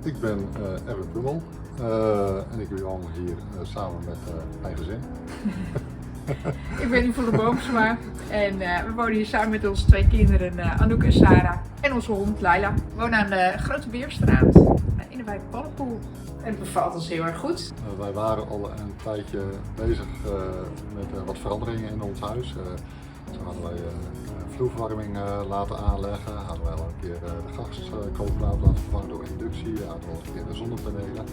Ik ben Erwin Pummel en ik woon hier samen met mijn gezin. Ik ben Yvonne Boomsma en we wonen hier samen met onze 2 kinderen Anouk en Sarah en onze hond Laila. We wonen aan de Grote Beerstraat in de wijk Pannenpoel en het bevalt ons heel erg goed. Wij waren al een tijdje bezig met wat veranderingen in ons huis. Zo hadden wij vloerverwarming laten aanleggen, hadden wij al een keer de gaskookplaat laten vervangen door inductie, hadden we al een keer de zonnepanelen.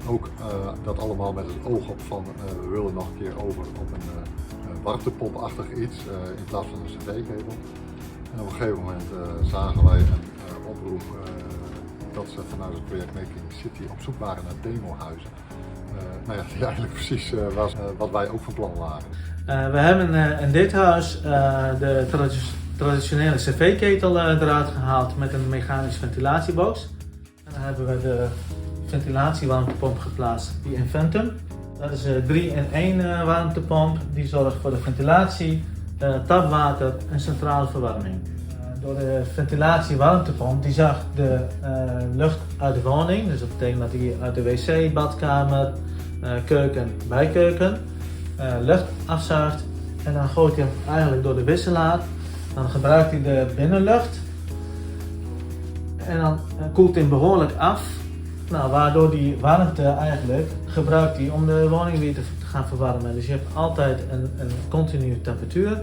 Ook dat allemaal met het oog op van we willen nog een keer over op een warmtepompachtig iets in plaats van een cv-ketel. En op een gegeven moment zagen wij een oproep dat ze vanuit het project Making City op zoek waren naar demohuizen. Die eigenlijk precies was wat wij ook van plan waren. We hebben in dit huis de traditionele cv-ketel eruit gehaald met een mechanische ventilatiebox. En dan hebben we de ventilatiewarmtepomp geplaatst, die Inventum. Dat is 3-in-1 warmtepomp, die zorgt voor de ventilatie, tapwater en centrale verwarming. Door de ventilatiewarmtepomp die zaagt de lucht uit de woning, dus dat betekent dat hij uit de wc, badkamer, keuken, bijkeuken lucht afzuigt en dan gooit hij hem eigenlijk door de wisselaar. Dan gebruikt hij de binnenlucht en dan koelt hij hem behoorlijk af. Waardoor die warmte eigenlijk gebruikt hij om de woning weer te gaan verwarmen. Dus je hebt altijd een continue temperatuur.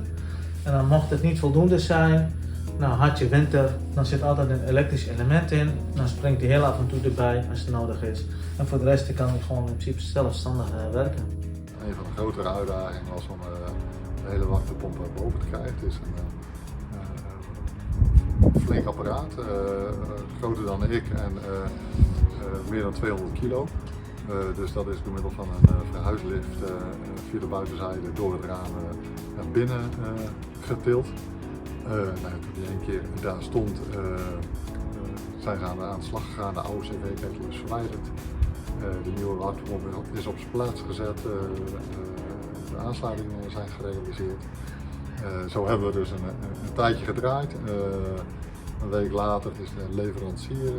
En dan mocht het niet voldoende zijn, had je winter, dan zit altijd een elektrisch element in. Dan springt hij heel af en toe erbij als het nodig is. En voor de rest kan hij gewoon in principe zelfstandig werken. Een van de grotere uitdagingen was om de hele warmtepomp boven te krijgen. Het is een flink apparaat, groter dan ik en meer dan 200 kilo. Dus dat is door middel van een verhuislift via de buitenzijde door het raam naar binnen getild. Toen die één keer daar stond, zijn ze aan de slag gegaan. De oude cv-ketel is verwijderd. De nieuwe warmtepomp is op zijn plaats gezet. De aansluitingen zijn gerealiseerd. Zo hebben we dus een tijdje gedraaid. Een week later is de leverancier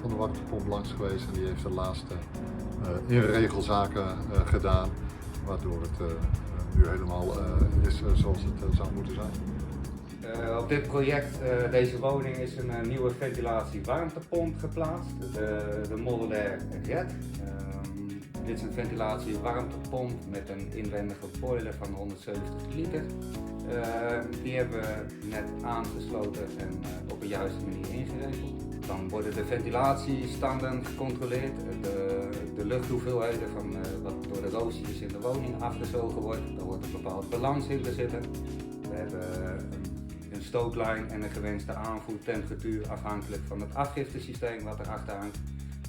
van de warmtepomp langs geweest en die heeft de laatste inregelzaken gedaan, waardoor het nu helemaal is zoals het zou moeten zijn. Op dit project, deze woning, is een nieuwe ventilatie-warmtepomp geplaatst, de Model R Red. Dit is een ventilatie-warmtepomp met een inwendige boiler van 170 liter. Die hebben we net aangesloten en op een juiste manier ingeregeld. Dan worden de ventilatiestanden gecontroleerd, de luchthoeveelheden van wat door de roosters in de woning afgezogen wordt. Daar wordt een bepaald balans in te zitten. We hebben een stooklijn en een gewenste aanvoertemperatuur afhankelijk van het afgiftesysteem wat erachter hangt.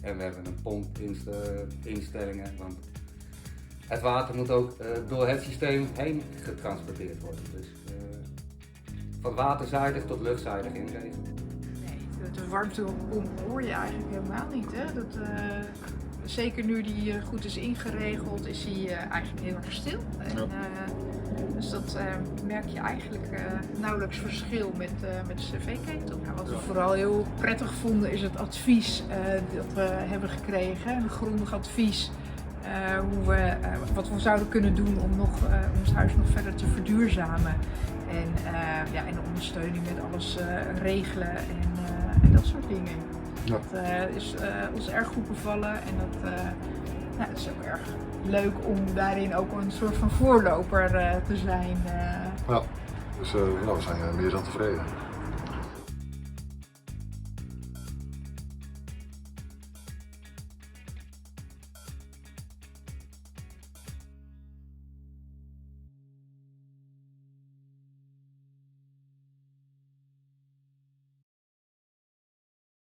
En we hebben een pompinstellingen, want het water moet ook door het systeem heen getransporteerd worden. Dus van waterzijdig tot luchtzijdig inregelen. Nee, de warmtepomp hoor je eigenlijk helemaal niet. Hè? Zeker nu die goed is ingeregeld, is hij eigenlijk heel erg stil. En, dus dat merk je eigenlijk nauwelijks verschil met de cv-ketel. Wat we vooral heel prettig vonden is het advies dat we hebben gekregen. Een grondig advies wat we zouden kunnen doen om ons huis nog verder te verduurzamen. En ondersteuning met alles regelen en dat soort dingen. Ja. Dat is ons erg goed bevallen en het is ook erg leuk om daarin ook een soort van voorloper te zijn. Ja, dus we zijn meer dan tevreden.